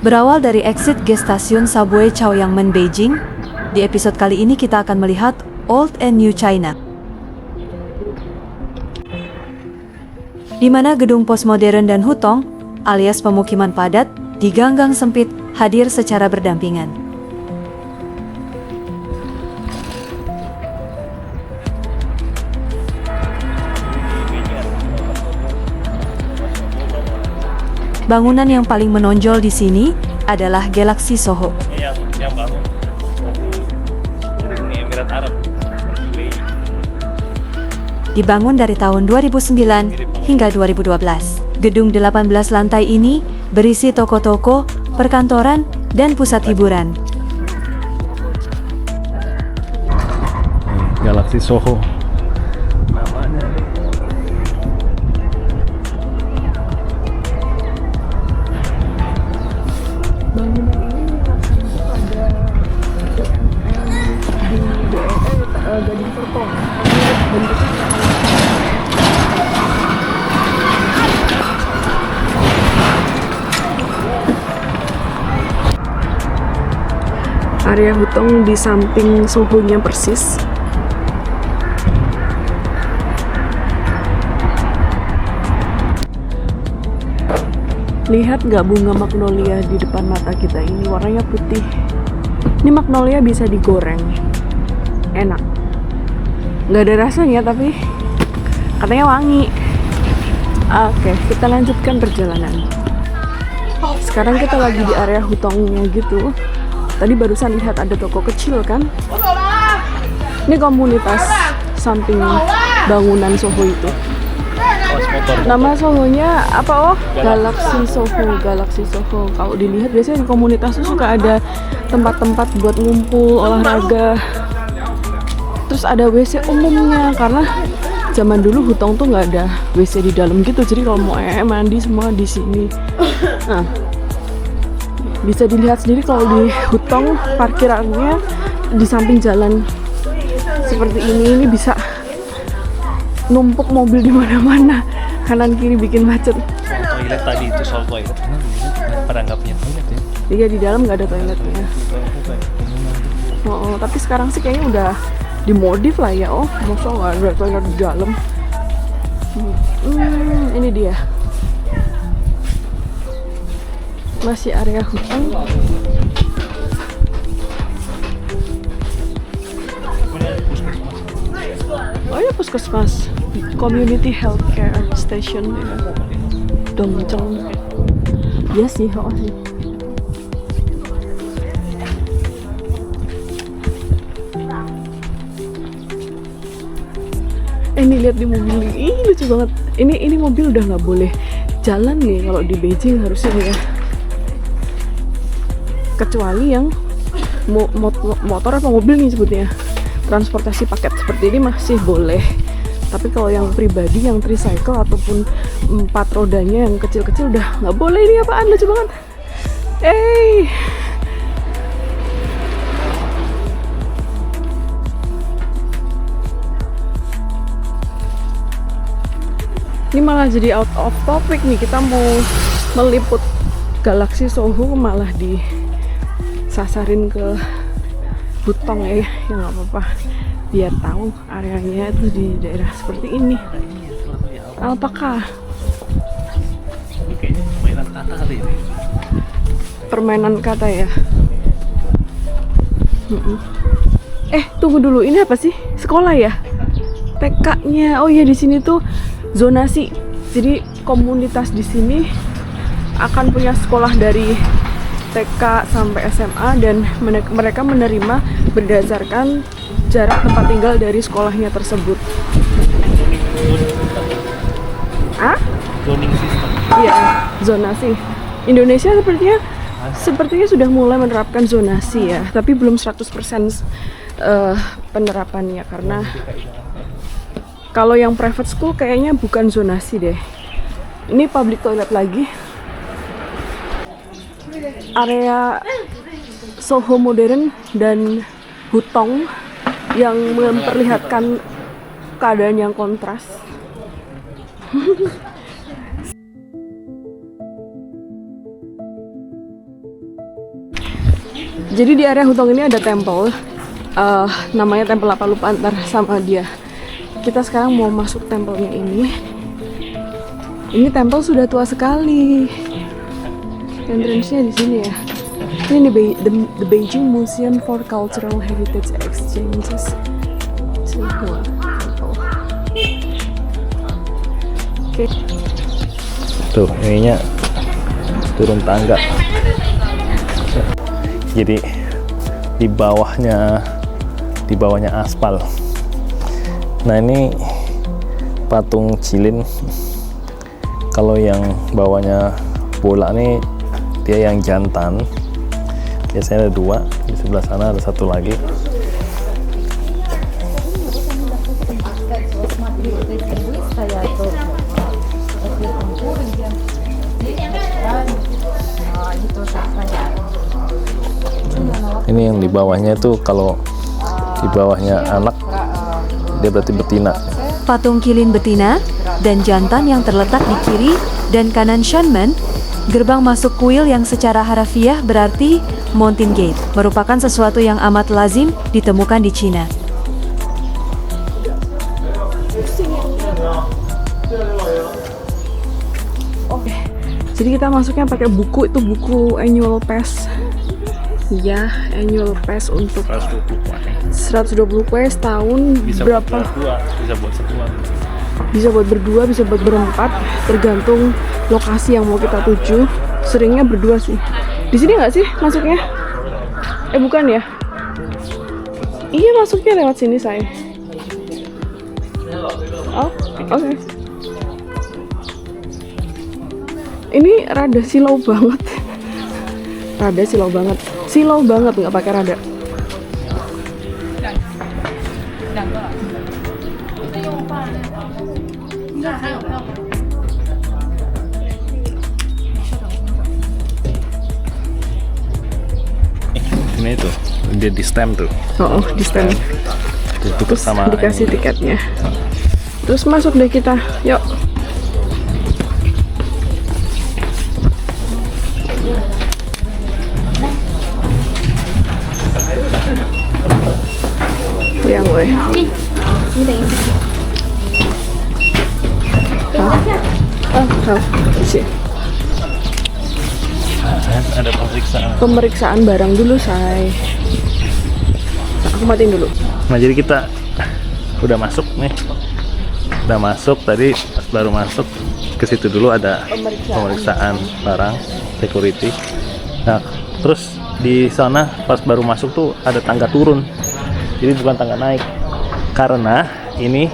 Berawal dari exit gas stasiun subway Chaoyangmen, Beijing, di episode kali ini kita akan melihat Old and New China, di mana gedung postmodern dan hutong, alias pemukiman padat, di gang-gang sempit, hadir secara berdampingan. Bangunan yang paling menonjol di sini adalah Galaxy Soho. Yang baru. Ini Emirat Arab. Dibangun dari tahun 2009 hingga 2012. Gedung 18 lantai ini berisi toko-toko, perkantoran, dan pusat hiburan. Galaxy Soho. Namanya. Gading Serpong. Area hutong di samping Soho-nya persis. Lihat nggak bunga magnolia di depan mata kita ini, warnanya putih. Ini magnolia bisa digoreng, enak. Nggak ada rasanya tapi katanya wangi. Oke, kita lanjutkan perjalanan. Sekarang kita lagi di area hutongnya gitu. Tadi barusan lihat ada toko kecil kan. Ini komunitas samping bangunan Soho itu. Nama Soho-nya apa? Oh, Galaxy Soho. Galaxy Soho. Kalau dilihat biasanya di komunitas itu suka ada tempat-tempat buat ngumpul, olahraga. Terus ada WC umumnya karena zaman dulu hutong tuh nggak ada WC di dalam gitu. Jadi kalau mau mandi semua di sini. Nah, bisa dilihat sendiri kalau di hutong parkirannya di samping jalan seperti ini bisa numpuk mobil di mana-mana, kanan kiri bikin macet. Toilet tadi itu soal toilet, pada nggak punya toilet ya? Iya, di dalam nggak ada toiletnya. Oh, tapi sekarang sih kayaknya udah dimodif lah ya. Oh, masa nggak ada toilet di dalam? Ini dia. Masih area hutong. Oh ya, puskesmas, community healthcare station ya. Dongceng. Iya sih, oh sih. Ini lihat di mobil ini, lucu banget. Ini mobil udah nggak boleh jalan nih kalau di Beijing harusnya ya. Kecuali yang motor apa mobil nih sebutnya, transportasi paket seperti ini masih boleh. Tapi kalau yang pribadi, yang tricycle ataupun 4 rodanya yang kecil-kecil udah nggak boleh. Ini apaan, lucu banget. Ini malah jadi out of topic nih. Kita mau meliput Galaxy Soho malah disasarin ke hutong ya nggak apa-apa, biar tahu areanya itu di daerah seperti ini. Alpaka. Ini kayaknya permainan kata kali ini. Permainan kata ya. Tunggu dulu, ini apa sih? Sekolah ya? TK-nya. Oh iya, di sini tuh zonasi. Jadi komunitas di sini akan punya sekolah dari TK sampai SMA dan mereka menerima berdasarkan jarak tempat tinggal dari sekolahnya tersebut. Zoning system. Iya, zonasi. Indonesia sepertinya sudah mulai menerapkan zonasi ya, tapi belum 100% penerapannya karena kalau yang private school kayaknya bukan zonasi deh. Ini public toilet lagi. Area Soho modern dan hutong yang memperlihatkan keadaan yang kontras. Jadi di area Hutong ini ada temple, namanya Tempel apa lupa ntar sama dia. Kita sekarang mau masuk tempelnya ini. Ini tempel sudah tua sekali. Entrance-nya di sini ya. Ini the Beijing Museum for Cultural Heritage Exchanges. Oke. Tuh, ininya turun tangga. Jadi di bawahnya aspal. Nah, ini patung Cilin. Kalau yang bawahnya bola nih dia yang jantan. Biasanya ada 2, di sebelah sana ada 1 lagi. Ini yang di bawahnya tuh, kalau di bawahnya anak dia berarti betina. Patung Qilin betina dan jantan yang terletak di kiri dan kanan Shanmen. Gerbang masuk kuil yang secara harafiah berarti Mountain Gate, merupakan sesuatu yang amat lazim ditemukan di Cina. Oke, jadi kita masuknya pakai buku, itu buku annual pass. Ya, annual pass untuk 120 kue setahun. Bisa berapa? buat berdua, bisa buat sebuah. Bisa buat berdua, bisa buat berempat, tergantung lokasi yang mau kita tuju. Seringnya berdua sih. Di sini nggak sih masuknya? Bukan ya? Iya, masuknya lewat sini saya. Oh, oke. Ini rada silau banget. Rada silau banget. Silau banget nggak pakai rada. Ini tuh dia di stem tuh. Oh, di stand. Itu Terus sama dikasih ini. tiketnya. Terus masuk deh kita. Yuk. Yang gue. Sih. Ada pemeriksaan. Pemeriksaan barang dulu, say. Nah, aku matiin dulu. Nah, jadi kita udah masuk nih. Udah masuk tadi, pas baru masuk ke situ dulu ada pemeriksaan barang, security. Nah, terus di sana pas baru masuk tuh ada tangga turun. Jadi bukan tangga naik. Karena ini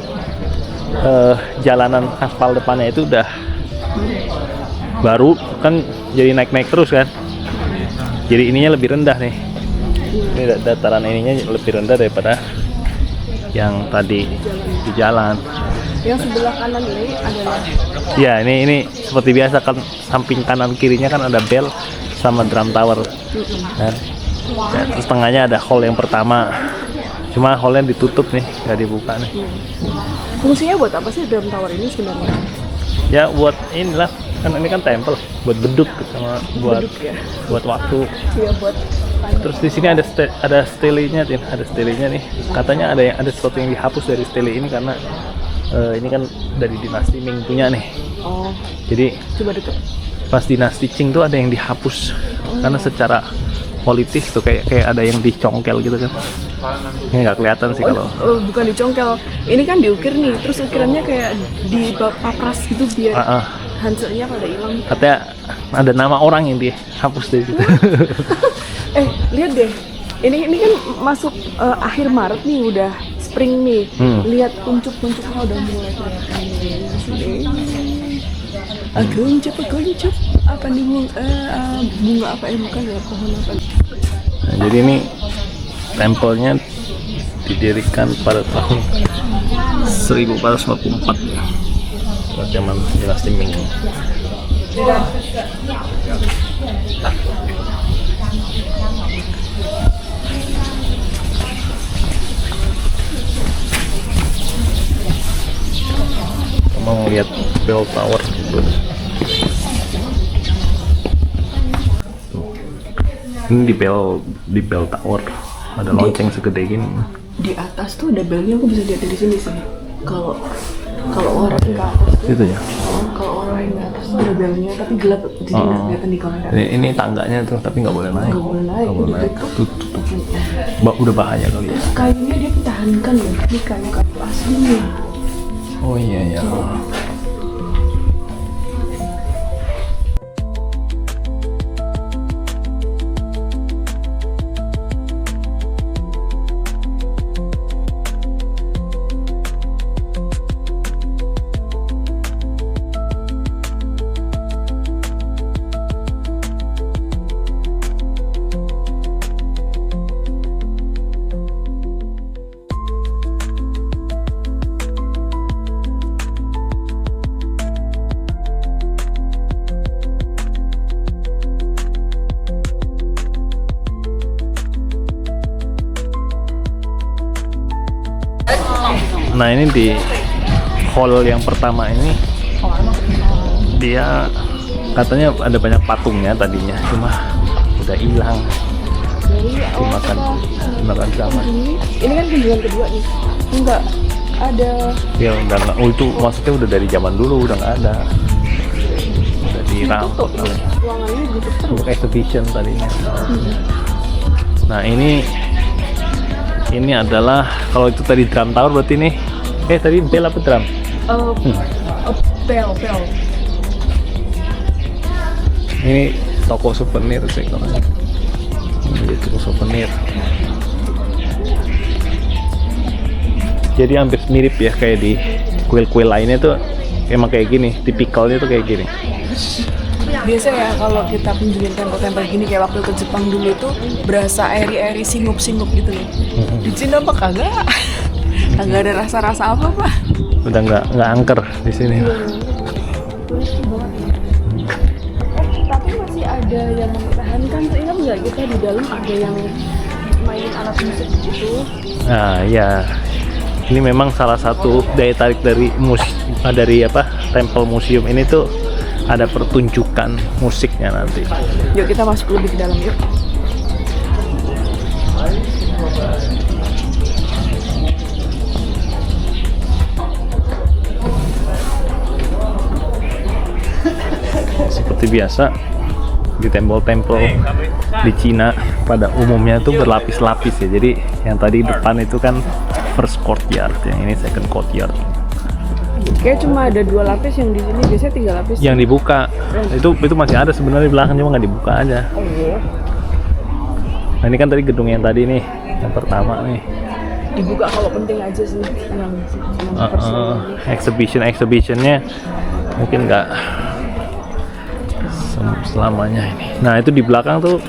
jalanan aspal depannya itu udah baru kan, jadi naik-naik terus kan. Jadi ininya lebih rendah nih. Ini dataran ininya lebih rendah daripada yang tadi di jalan. Yang sebelah kanan ini adalah Ya, ini seperti biasa kan, samping kanan kirinya kan ada bell sama drum tower. Kan? Ya, terus tengahnya ada hall yang pertama. Cuma hallnya ditutup nih, nggak dibuka nih. fungsinya buat apa sih drum tower ini sebenarnya? Ya buat inilah, kan ini kan temple, buat beduk sama buat Beduk ya? buat waktu. Iya, buat Terus di sini ada stele-nya, Tin. Ada stele-nya nih. Katanya ada sesuatu yang dihapus dari stele ini karena ini kan dari dinasti Ming punya nih. oh, Jadi coba deket. pas dinasti Qing tuh ada yang dihapus karena secara politis tuh kayak ada yang dicongkel gitu kan. Ini nggak kelihatan sih kalau. Bukan dicongkel, ini kan diukir nih, terus ukirannya kayak dipapras gitu biar hanselnya pada hilang. Katanya ada nama orang yang dihapus dari situ. Lihat deh, ini kan masuk akhir Maret nih, udah spring nih. Lihat kuncup-kuncupnya udah mulai kelihatan nih. Kuncup apa nih, bunga apa bukan ya, pohon apa? Nah, jadi ini tempelnya didirikan pada tahun 1444 ya, pada zaman dinasti Ming. Mau lihat bell tower gitu. Ini di bell tower ada lonceng segede gini. Di atas tuh ada belnya, aku bisa lihat dari sini sih. Kalau orang ke atas tuh, Itu ya. kalau orang ke atas tuh ada belnya, tapi gelap jadi nggak kelihatan di kamera. Ini tangganya tuh, tapi nggak boleh naik. Nggak boleh naik, Nggak boleh udah naik. tutup. Tutup. Udah bahaya kali ya. Kayunya dia pertahankan ya, ini kayu aslinya. Oh iya ya. Nah ini di hall yang pertama ini dia katanya ada banyak patungnya tadinya, cuma udah hilang dimakan sama. Ini kan kunjungan kedua nih, enggak ada. Ya udah nggak, itu maksudnya udah dari zaman dulu udah nggak ada, udah dirampok Ruangannya ditutup terus. untuk exhibition tadinya. Nah ini adalah, kalau itu tadi drum tower berarti nih, tadi bell apa drum? Bel. Ini toko souvenir sih kalau ini toko souvenir. Jadi hampir mirip ya kayak di kuil-kuil lainnya tuh, emang kayak gini, tipikalnya tuh kayak gini. Biasa ya kalau kita kunjungin tempel-tempel gini kayak waktu ke Jepang dulu itu berasa eri-eri singup-singup gitu loh. Di Cina mah kagak ada rasa-rasa apa-apa. Udah nggak angker di sini. Tapi masih ada yang mempertahankan tuh, ingat nggak kita di dalam ada yang mainin alat musik gitu. Nah ya, ini memang salah satu daya tarik dari Temple Museum ini tuh ada pertunjukan musiknya nanti. Yuk kita masuk lebih ke dalam yuk. Seperti biasa di tempel-tempel di Cina pada umumnya tuh berlapis-lapis ya. Jadi yang tadi depan itu kan first courtyard, yang ini second courtyard. Kayak cuma ada 2 lapis, yang di sini biasanya 3 lapis. Yang dibuka itu masih ada sebenarnya di belakang, cuma nggak dibuka aja. Oh iya. Nah ini kan tadi gedung yang tadi nih, yang pertama nih. Dibuka kalau penting aja sih, yang Exhibitionnya mungkin nggak selamanya ini. Nah itu di belakang tuh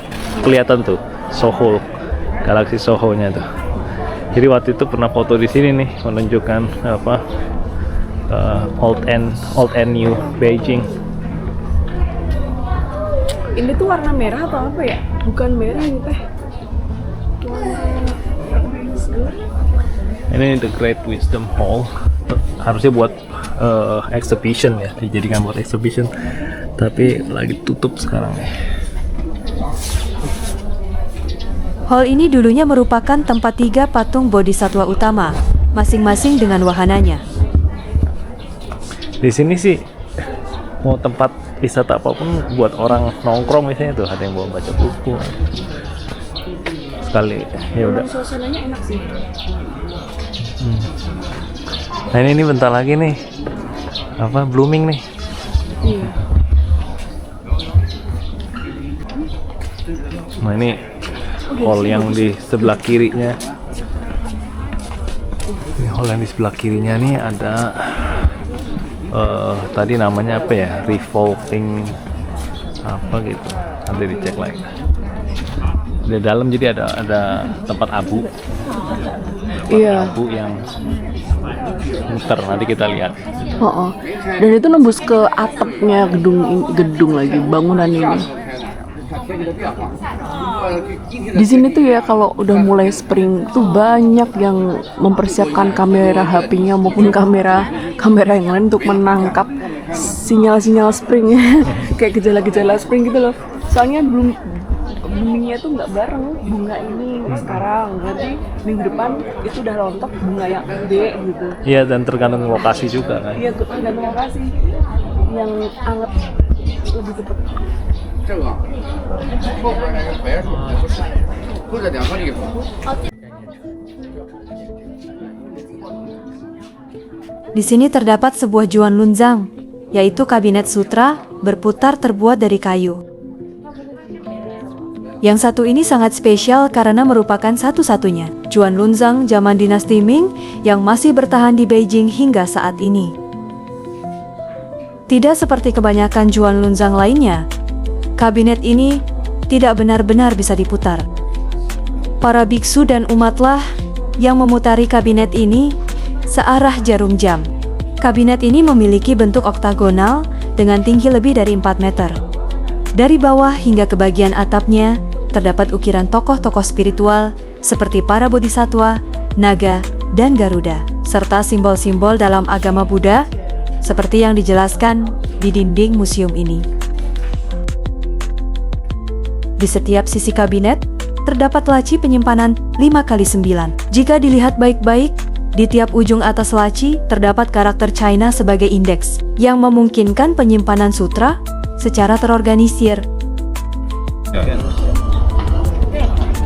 kelihatan tuh Soho, Galaxy Soho-nya tuh. Jadi waktu itu pernah foto di sini nih, menunjukkan old and new Beijing. Ini tuh warna merah atau apa ya? Bukan merah ini teh. Ini The Great Wisdom Hall, harusnya buat exhibition ya, dijadikan buat exhibition, tapi lagi tutup sekarang nih. Hall ini dulunya merupakan tempat 3 patung bodhisatwa utama, masing-masing dengan wahananya. Di sini sih mau tempat wisata apapun buat orang nongkrong misalnya tuh, ada yang bawa baca buku sekali ya udah. Suasananya enak sih. Nah ini bentar lagi nih blooming nih. Iya. Nah ini hall yang di sebelah kirinya. Ini hall yang di sebelah kirinya nih ada tadi namanya apa ya, revolving apa gitu, nanti dicek lagi. Di dalam jadi ada tempat abu. Iya. Abu yang muter, nanti kita lihat. Dan itu nembus ke atapnya gedung lagi, bangunan ini. Di sini tuh ya kalau udah mulai spring tuh banyak yang mempersiapkan kamera HP-nya maupun kamera yang lain untuk menangkap sinyal-sinyal spring kayak gejala-gejala spring gitu loh. Soalnya belum beningnya tuh nggak bareng. Bunga ini sekarang, berarti minggu depan itu udah rontok bunga yang gede gitu. Iya, dan tergantung lokasi juga kan. Iya, tergantung lokasi. Yang anget lebih cepet. Di sini terdapat sebuah Juan Lunzang, yaitu kabinet sutra berputar terbuat dari kayu. Yang satu ini sangat spesial karena merupakan satu-satunya Juan Lunzang zaman dinasti Ming yang masih bertahan di Beijing hingga saat ini. Tidak seperti kebanyakan Juan Lunzang lainnya, kabinet ini tidak benar-benar bisa diputar. Para biksu dan umatlah yang memutari kabinet ini searah jarum jam. Kabinet ini memiliki bentuk oktagonal dengan tinggi lebih dari 4 meter. Dari bawah hingga ke bagian atapnya, terdapat ukiran tokoh-tokoh spiritual seperti para bodhisatwa, naga, dan garuda, serta simbol-simbol dalam agama Buddha, seperti yang dijelaskan di dinding museum ini. Di setiap sisi kabinet, terdapat laci penyimpanan 5x9. Jika dilihat baik-baik, di tiap ujung atas laci terdapat karakter China sebagai indeks, yang memungkinkan penyimpanan sutra secara terorganisir.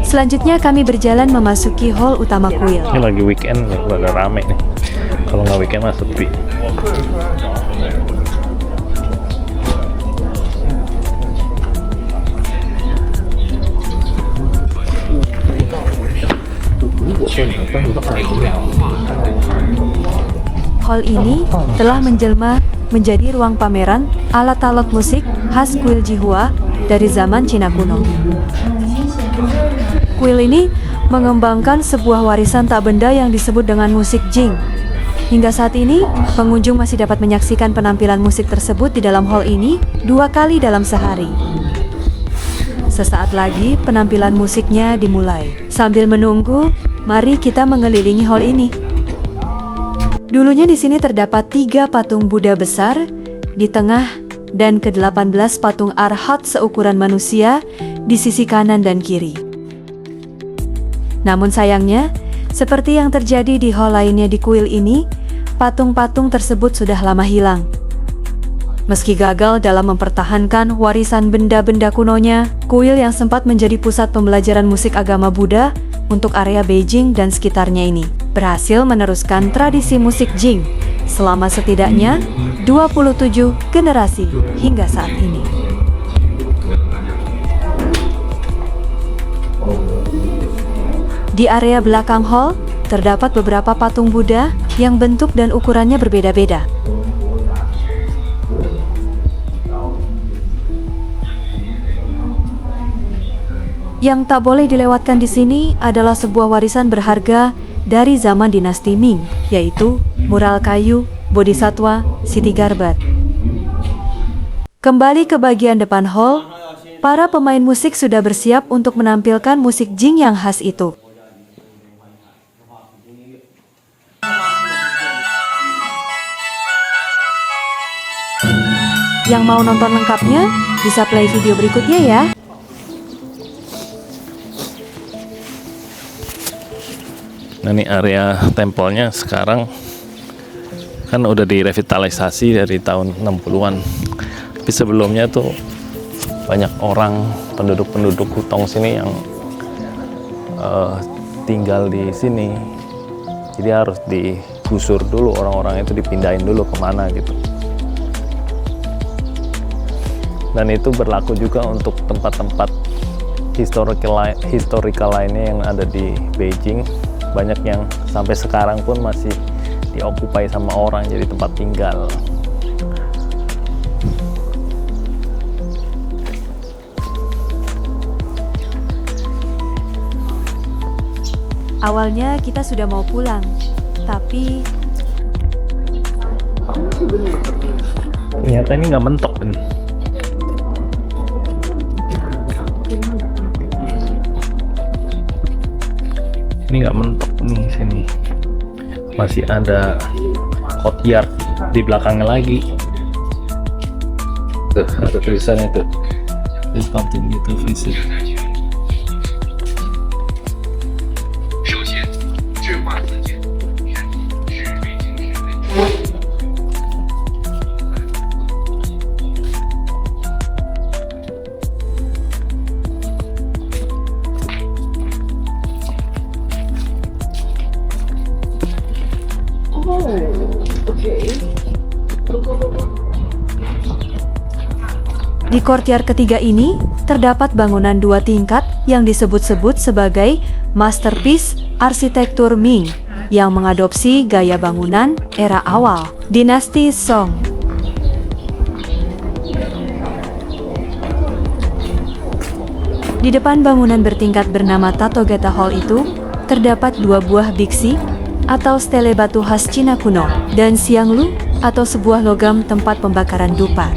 Selanjutnya kami berjalan memasuki hall utama kuil. Ini lagi weekend, agak rame nih. Kalau nggak weekend mah sepi. Hall ini telah menjelma menjadi ruang pameran alat-alat musik khas kuil Jihua dari zaman Cina kuno. Kuil ini mengembangkan sebuah warisan tak benda yang disebut dengan musik Jing. Hingga saat ini, pengunjung masih dapat menyaksikan penampilan musik tersebut di dalam hall ini 2 kali dalam sehari. Sesaat lagi penampilan musiknya dimulai. Sambil menunggu, mari kita mengelilingi hall ini. Dulunya di sini terdapat 3 patung Buddha besar di tengah dan ke-18 patung arhat seukuran manusia di sisi kanan dan kiri. Namun sayangnya, seperti yang terjadi di hall lainnya di kuil ini, patung-patung tersebut sudah lama hilang. Meski gagal dalam mempertahankan warisan benda-benda kunonya, kuil yang sempat menjadi pusat pembelajaran musik agama Buddha untuk area Beijing dan sekitarnya ini berhasil meneruskan tradisi musik Jing selama setidaknya 27 generasi hingga saat ini. Di area belakang hall, terdapat beberapa patung Buddha yang bentuk dan ukurannya berbeda-beda. Yang tak boleh dilewatkan di sini adalah sebuah warisan berharga dari zaman dinasti Ming, yaitu mural kayu Bodhisatwa Siti Garbat. Kembali ke bagian depan hall, para pemain musik sudah bersiap untuk menampilkan musik Jing yang khas itu. Yang mau nonton lengkapnya, bisa play video berikutnya ya. Nah, ini area tempelnya sekarang kan udah direvitalisasi dari tahun 60-an. Tapi sebelumnya tuh banyak orang, penduduk-penduduk Hutong sini yang tinggal di sini. Jadi harus digusur dulu, orang-orang itu dipindahin dulu kemana gitu. Dan itu berlaku juga untuk tempat-tempat historical lainnya yang ada di Beijing. Banyak yang sampai sekarang pun masih diokupai sama orang jadi tempat tinggal. Awalnya kita sudah mau pulang, tapi Ternyata ini nggak mentok kan. Ini nggak mentok nih sini. Masih ada courtyard di belakangnya lagi. Tuh, ada tulisannya tuh. Please continue to visit Di courtyard ketiga ini, terdapat bangunan 2 tingkat yang disebut-sebut sebagai masterpiece arsitektur Ming yang mengadopsi gaya bangunan era awal dinasti Song. Di depan bangunan bertingkat bernama Tatogata Hall itu, terdapat 2 buah biksi atau stele batu khas Cina kuno dan Xianglu atau sebuah logam tempat pembakaran dupa.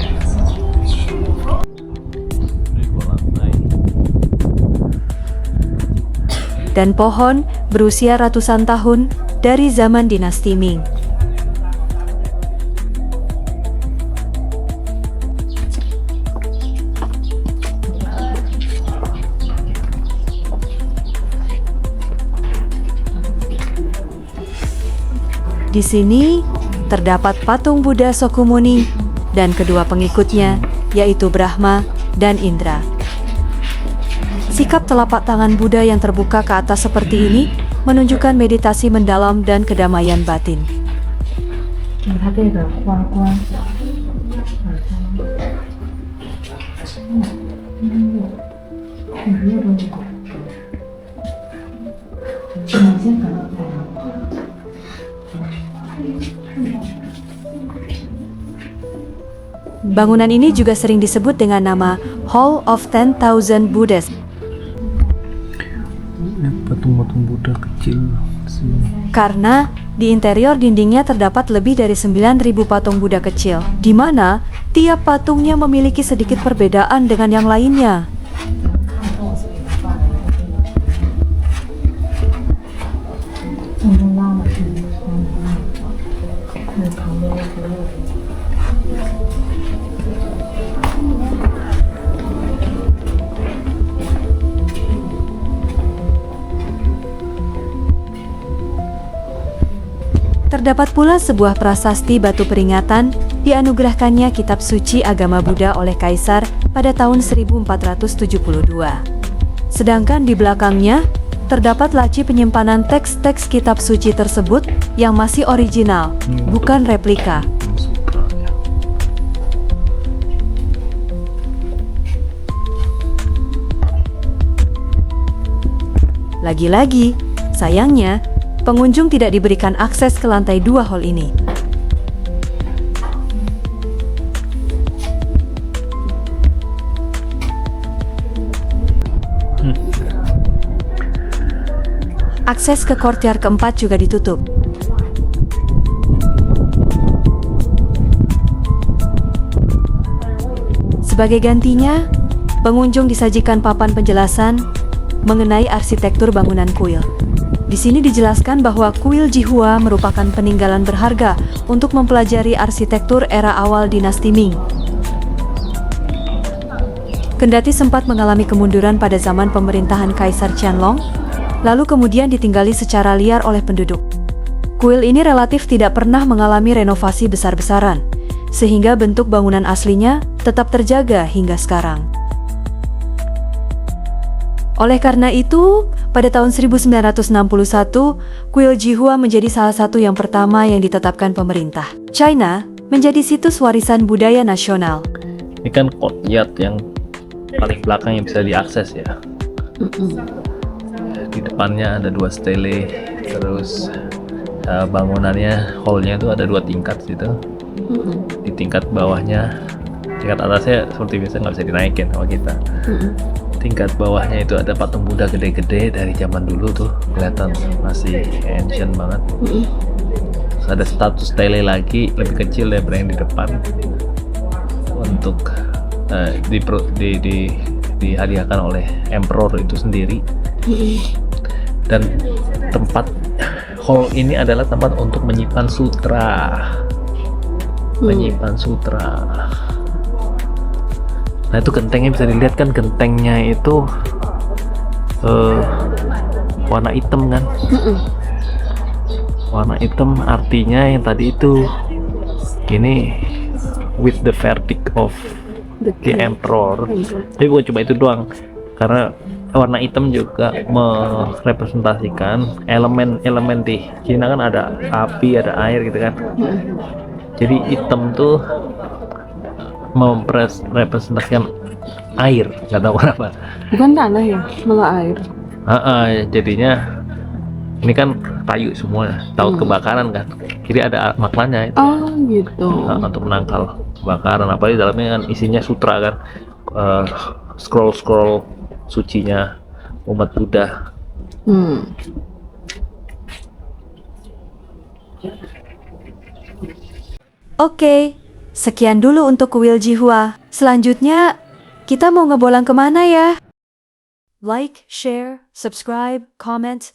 Dan pohon berusia ratusan tahun dari zaman dinasti Ming. Di sini terdapat patung Buddha Shakyamuni dan kedua pengikutnya, yaitu Brahma dan Indra. Sikap telapak tangan Buddha yang terbuka ke atas seperti ini menunjukkan meditasi mendalam dan kedamaian batin. Bangunan ini juga sering disebut dengan nama Hall of 10,000 Buddhas. Patung-patung Buddha kecil sini. Karena di interior dindingnya terdapat lebih dari 9.000 patung Buddha kecil, di mana tiap patungnya memiliki sedikit perbedaan dengan yang lainnya. Terdapat pula sebuah prasasti batu peringatan dianugerahkannya kitab suci agama Buddha oleh Kaisar pada tahun 1472. Sedangkan di belakangnya terdapat laci penyimpanan teks-teks kitab suci tersebut yang masih original, bukan replika. Lagi-lagi, sayangnya, pengunjung tidak diberikan akses ke lantai 2 hall ini. Akses ke courtyard keempat juga ditutup. Sebagai gantinya, pengunjung disajikan papan penjelasan mengenai arsitektur bangunan kuil. Di sini dijelaskan bahwa kuil Jihua merupakan peninggalan berharga untuk mempelajari arsitektur era awal dinasti Ming. Kendati sempat mengalami kemunduran pada zaman pemerintahan Kaisar Qianlong, lalu kemudian ditinggali secara liar oleh penduduk. Kuil ini relatif tidak pernah mengalami renovasi besar-besaran, sehingga bentuk bangunan aslinya tetap terjaga hingga sekarang. Oleh karena itu, pada tahun 1961, kuil Jihua menjadi salah satu yang pertama yang ditetapkan pemerintah China menjadi situs warisan budaya nasional. Ini kan courtyard yang paling belakang yang bisa diakses ya. Di depannya ada 2 stele, terus bangunannya, hallnya itu ada 2 tingkat gitu. Di tingkat bawahnya, tingkat atasnya seperti biasa nggak bisa dinaikin sama kita. Tingkat bawahnya itu ada patung Buddha gede-gede dari zaman dulu tuh, kelihatan masih ancient banget. Terus ada status stele lagi lebih kecil daripada yang di depan untuk dihadiahkan oleh emperor itu sendiri. Dan tempat hall ini adalah tempat untuk menyimpan sutra. Menyimpan sutra. Nah itu gentengnya bisa dilihat kan, gentengnya itu warna hitam kan. Warna hitam artinya yang tadi itu ini with the verdict of the emperor. Tapi bukan cuma itu doang, karena warna hitam juga merepresentasikan elemen-elemen di Cina kan, ada api, ada air gitu kan. Jadi hitam tuh merepresentasikan air, nggak tahu kenapa. Bukan tanah ya, malah air. Jadinya ini kan kayu semua, takut kebakaran kan, jadi ada maknanya itu. Oh gitu. Untuk menangkal kebakaran, apalagi dalamnya kan isinya sutra kan, scroll sucinya umat Buddha. Oke, sekian dulu untuk kuil Jihua. Selanjutnya, kita mau ngebolang kemana ya? Like, share, subscribe, comment,